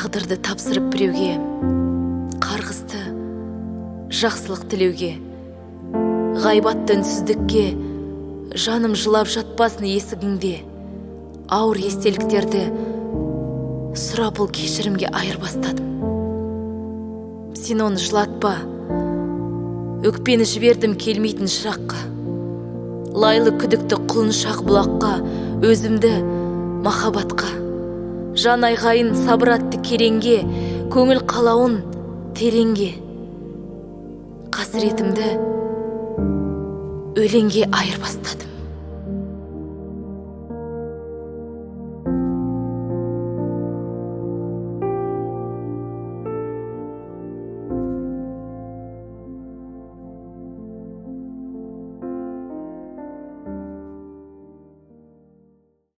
тағдырды тапсырып біреуге, қарғысты жақсылық тілеуге, ғайбатты үнсіздікке жаным жылап жатпасын есігіңде. Ауыр естеліктерді сұрапыл кешірімге айырбастадым. Сен оны жылатпа, өкпені жібердім келмейтін шыраққа. Лайлы күдікті құлыншақ бұлаққа, өзімді махаббатқа. Жан айғайын сабыр атты керенге, көңіл қалауын тереңге. Қасіретімді өлеңге айырбастадым.